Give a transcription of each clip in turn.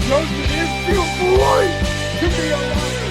Doesn't it feel great to be alive?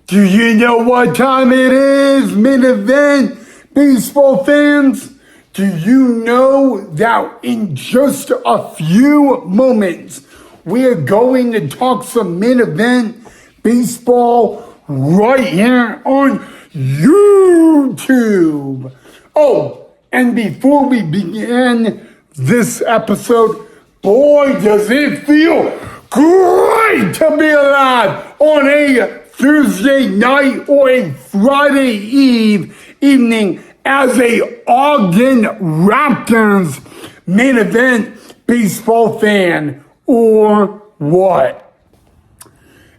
Do you know what time it is, main event baseball fans? Do you know that in just a few moments we are going to talk some main event baseball right here on YouTube? Oh, and before we begin this episode, boy, does it feel great to be alive on a Thursday night or a Friday evening as a Ogden Raptors main event baseball fan, or what?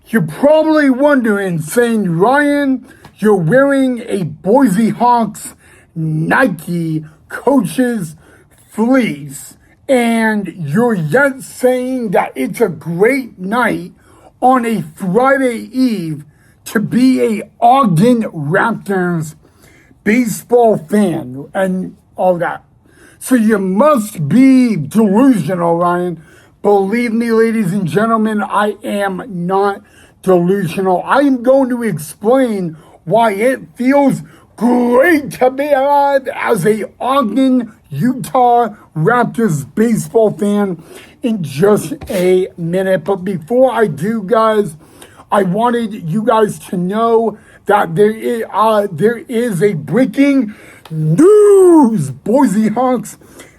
You're probably wondering, saying, Ryan, you're wearing a Boise Hawks Nike coach's fleece, and you're yet saying that it's a great night on a Friday eve to be a Ogden Raptors baseball fan and all that. So you must be delusional, Ryan. Believe me, ladies and gentlemen, I am not delusional. I am going to explain why it feels great to be alive as a Ogden, Utah Raptors baseball fan in just a minute. But before I do, guys, I wanted you guys to know that there is a breaking news Boise Hawks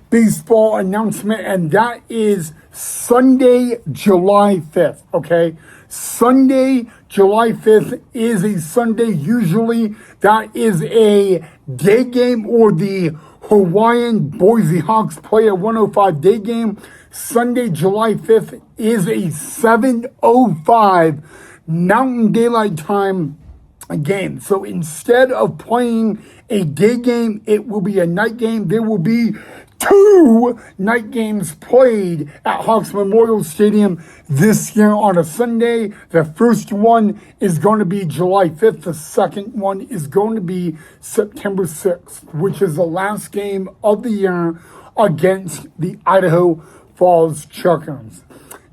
baseball announcement, and that is Sunday, July 5th, okay? Sunday, July 5th is a Sunday. Usually that is a day game, or the Hawaiian Boise Hawks play a 105 day game. Sunday, July 5th is a 7:05 Mountain Daylight Time game. So instead of playing a day game, it will be a night game. There will be 2 night games played at Hawks Memorial Stadium this year on a Sunday. The first one is going to be July 5th. The second one is going to be September 6th, which is the last game of the year against the Idaho Falls Chuckers.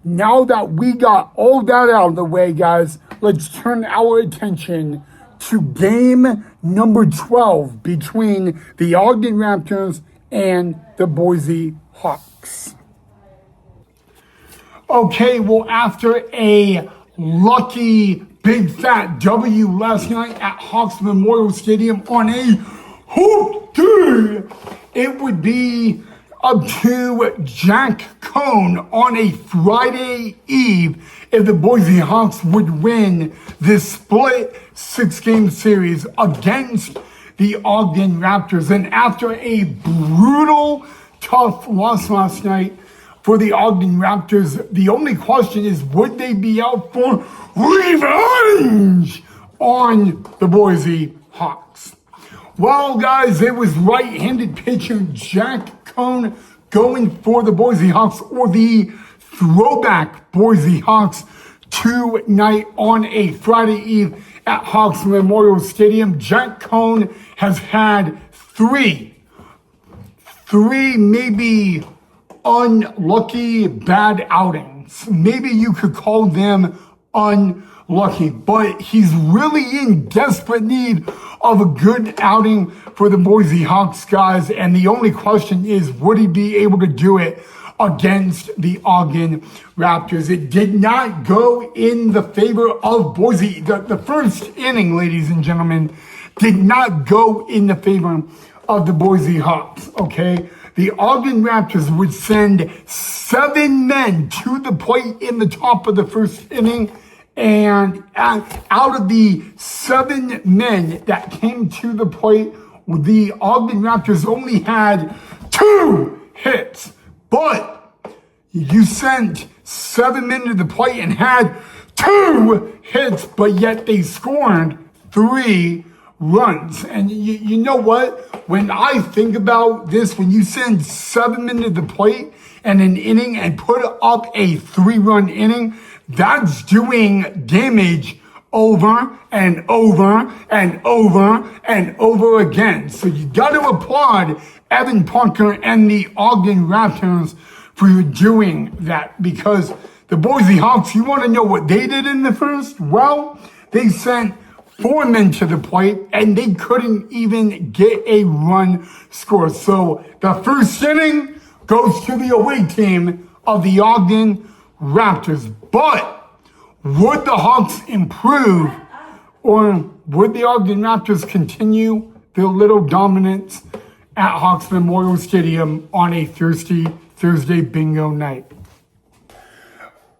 Now that we got all that out of the way, guys, let's turn our attention to game number 12 between the Ogden Raptors and the Boise Hawks. Okay, well, after a lucky big fat W last night at Hawks Memorial Stadium on a hoop day, it would be up to Jack Cohn on a Friday eve if the Boise Hawks would win this split 6-game series against the Ogden Raptors. And after a brutal, tough loss last night for the Ogden Raptors, the only question is, would they be out for revenge on the Boise Hawks? Well, guys, it was right-handed pitcher Jack Cohn going for the Boise Hawks, or the throwback Boise Hawks, tonight on a Friday eve at Hawks Memorial Stadium. Jack Cohn has had three maybe unlucky bad outings. Maybe you could call them unlucky, but he's really in desperate need of a good outing for the Boise Hawks, guys. And the only question is, would he be able to do it against the Ogden Raptors? It did not go in the favor of Boise. The first inning, ladies and gentlemen, did not go in the favor of the Boise Hawks, okay? The Ogden Raptors would send 7 men to the plate in the top of the first inning, and out of the 7 men that came to the plate, the Ogden Raptors only had 2 hits. But you sent 7 men to the plate and had 2 hits, but yet they scored 3 runs. And you know what? When I think about this, when you send 7 men to the plate and an inning and put up a 3-run inning, that's doing damage over and over and over and over again. So you got to applaud Evan Parker and the Ogden Raptors for doing that, because the Boise Hawks, you want to know what they did in the first? Well, they sent 4 men to the plate and they couldn't even get a run score. So the first inning goes to the away team of the Ogden Raptors. But would the Hawks improve, or would the Ogden Raptors continue their little dominance at Hawks Memorial Stadium on a Thursday bingo night?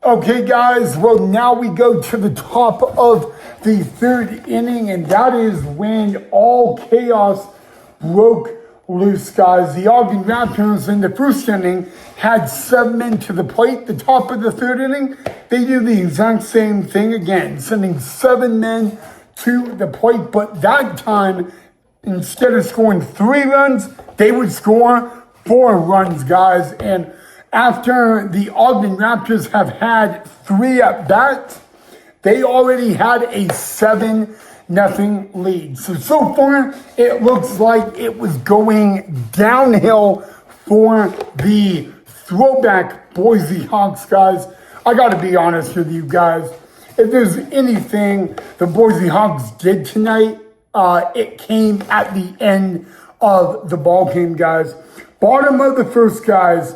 Okay, guys, well, now we go to the top of the third inning, and that is when all chaos broke loose, guys. The Ogden Raptors in the first inning had 7 men to the plate. The top of the third inning, they do the exact same thing again, sending 7 men to the plate, but that time, instead of scoring 3 runs, they would score 4 runs, guys. And after the Ogden Raptors have had 3 at-bats, they already had a 7-0 lead. So far, it looks like it was going downhill for the throwback Boise Hawks, guys. I got to be honest with you guys. If there's anything the Boise Hawks did tonight, it came at the end of the ball game, guys. Bottom of the first, guys,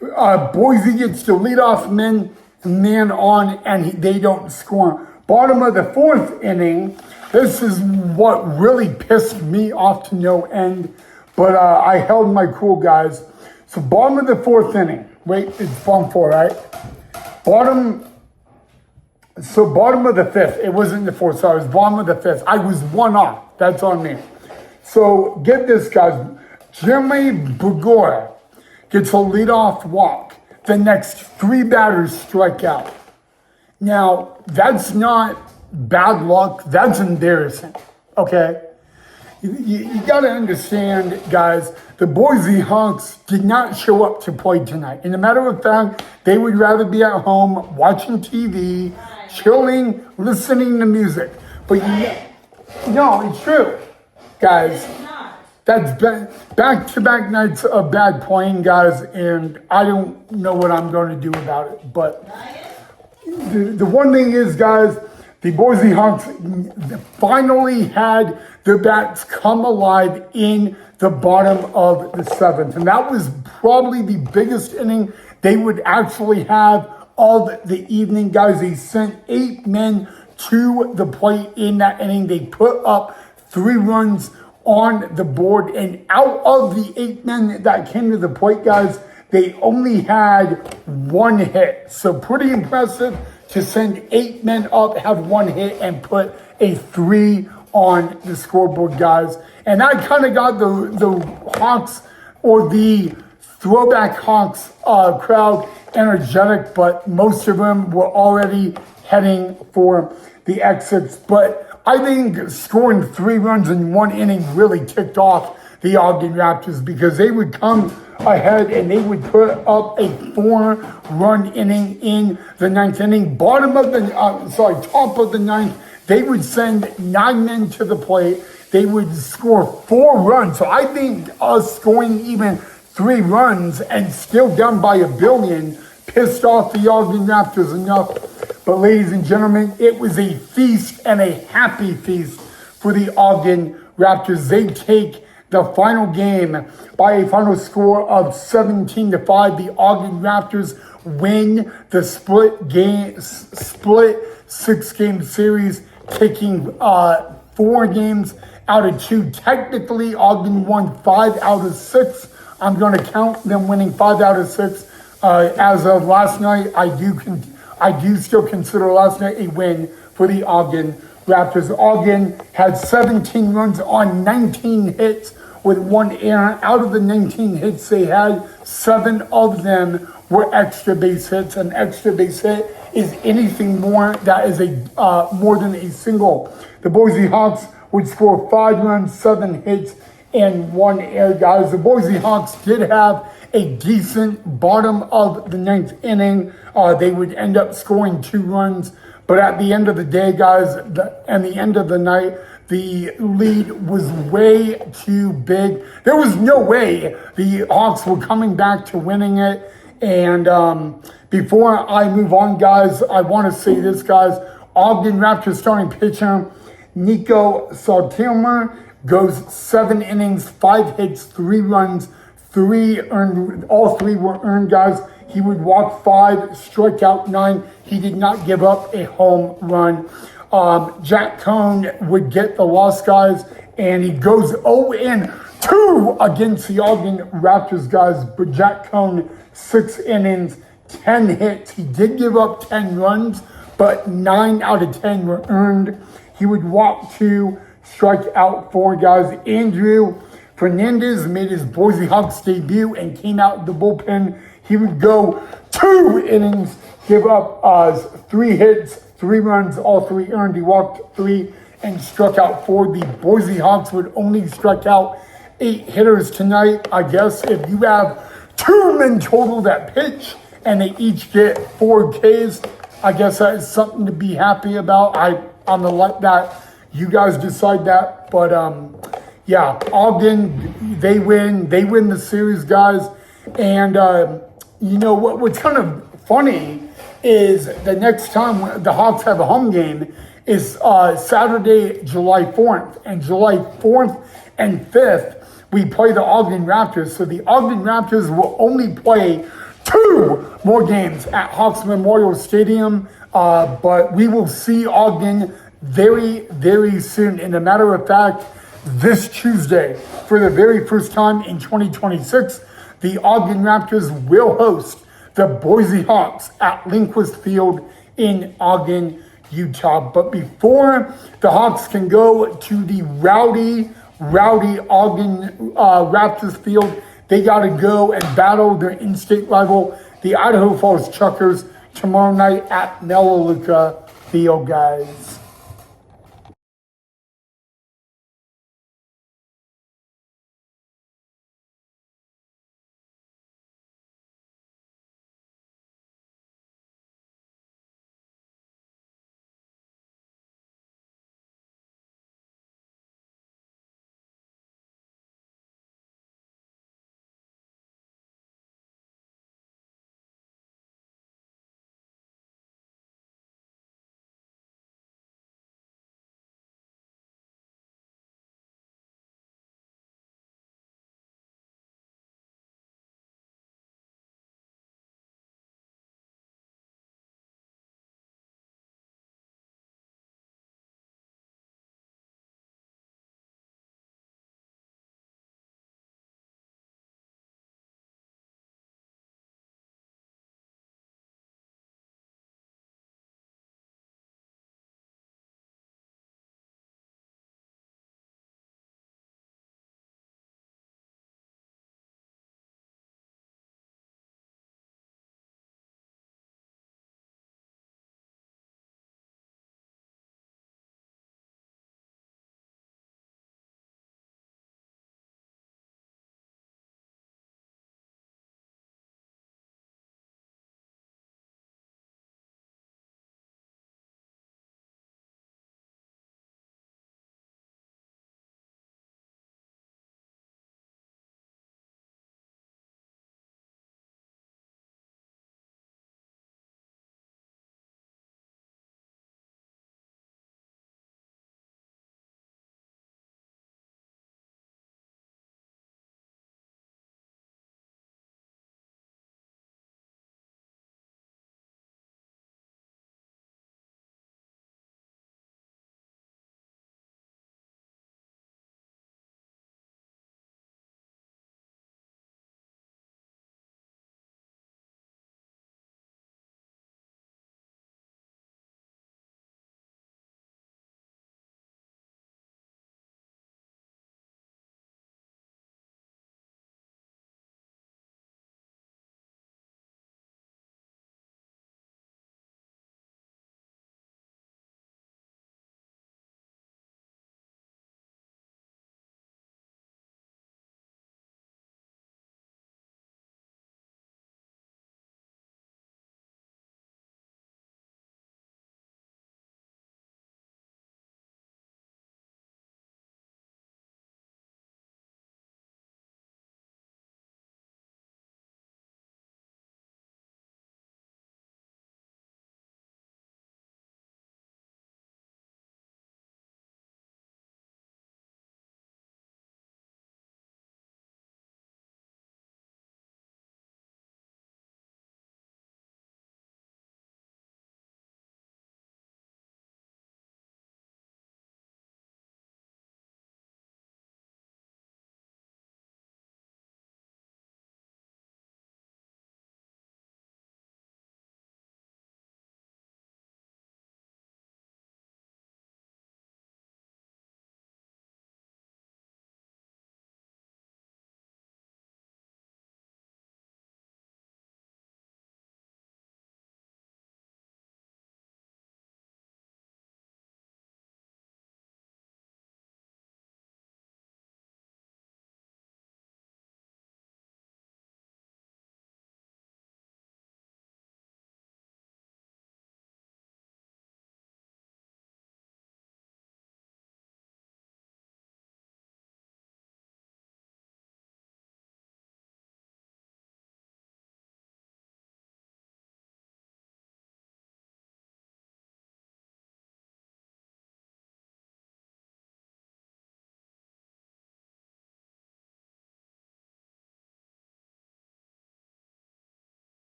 Boise gets the leadoff man on, and they don't score. Bottom of the fourth inning, this is what really pissed me off to no end, but I held my cool, guys. So bottom of the fourth inning, wait, it's bottom 4, right? Bottom of the fifth, it wasn't the fourth, sorry, it was bottom of the fifth. I was 1 off, that's on me. So get this, guys. Jeremy Bugora gets a leadoff walk. The next 3 batters strike out. Now, that's not bad luck. That's embarrassing, okay? You got to understand, guys, the Boise Hawks did not show up to play tonight. And a matter of fact, they would rather be at home watching TV, chilling, listening to music. But no, it's true, guys. That's been back-to-back nights of bad playing, guys, and I don't know what I'm going to do about it. But the one thing is, guys, the Boise Hawks finally had their bats come alive in the bottom of the 7th. And that was probably the biggest inning they would actually have of the evening, guys. They sent 8 men to the plate in that inning. They put up 3 runs on the board, and out of the 8 men that came to the plate, guys, they only had 1 hit. So pretty impressive to send 8 men up, have 1 hit, and put a 3 on the scoreboard, guys. And I kind of got the Hawks, or the throwback Hawks crowd energetic, but most of them were already heading for the exits. But I think scoring 3 runs in 1 inning really ticked off the Ogden Raptors, because they would come ahead and they would put up a 4-run inning in the 9th inning. Top of the 9th, they would send 9 men to the plate. They would score 4 runs. So I think us scoring even 3 runs and still down by a billion pissed off the Ogden Raptors enough. But ladies and gentlemen, it was a feast, and a happy feast for the Ogden Raptors. They take the final game by a final score of 17-5. The Ogden Raptors win the split 6-game series, taking 4 games out of 2. Technically, Ogden won 5 out of 6. I'm going to count them winning 5 out of 6. As of last night, I do still consider last night a win for the Ogden Raptors. Ogden had 17 runs on 19 hits with 1 error. Out of the 19 hits they had, 7 of them were extra base hits. An extra base hit is anything more that is more than a single. The Boise Hawks would score 5 runs, 7 hits, and 1 error, guys. The Boise Hawks did have a decent bottom of the 9th inning. They would end up scoring 2 runs. But at the end of the day, guys, and the end of the night, The lead was way too big. There was no way the Hawks were coming back to winning it. And before I move on, guys, I want to say this, guys. Ogden Raptors starting pitcher Nico Saltilmer goes 7 innings, 5 hits, 3 runs, 3 earned. All 3 were earned, guys. He would walk 5, strike out 9. He did not give up a home run. Jack Cohn would get the loss, guys, and he goes 0-2 against the Ogden Raptors, guys. But Jack Cohn, 6 innings, 10 hits. He did give up 10 runs, but 9 out of 10 were earned. He would walk 2, strike out 4, guys. Andrew Fernandez made his Boise Hawks debut and came out of the bullpen. He would go 2 innings, give up 3 hits, 3 runs, all 3 earned. He walked 3 and struck out 4. The Boise Hawks would only strike out 8 hitters tonight. I guess if you have 2 men total that pitch and they each get 4 Ks, I guess that is something to be happy about. I'm gonna let that, you guys decide that. But yeah, Ogden, they win the series, guys. And you know what's kind of funny is the next time the Hawks have a home game is Saturday, July 4th. And July 4th and 5th, we play the Ogden Raptors. So the Ogden Raptors will only play 2 more games at Hawks Memorial Stadium. But we will see Ogden very, very soon. And a matter of fact, this Tuesday, for the very first time in 2026, the Ogden Raptors will host the Boise Hawks at Lindquist Field in Ogden, Utah. But before the Hawks can go to the rowdy Ogden Raptors field, they got to go and battle their in-state rival, the Idaho Falls Chuckers, tomorrow night at Melaleuca Field, guys.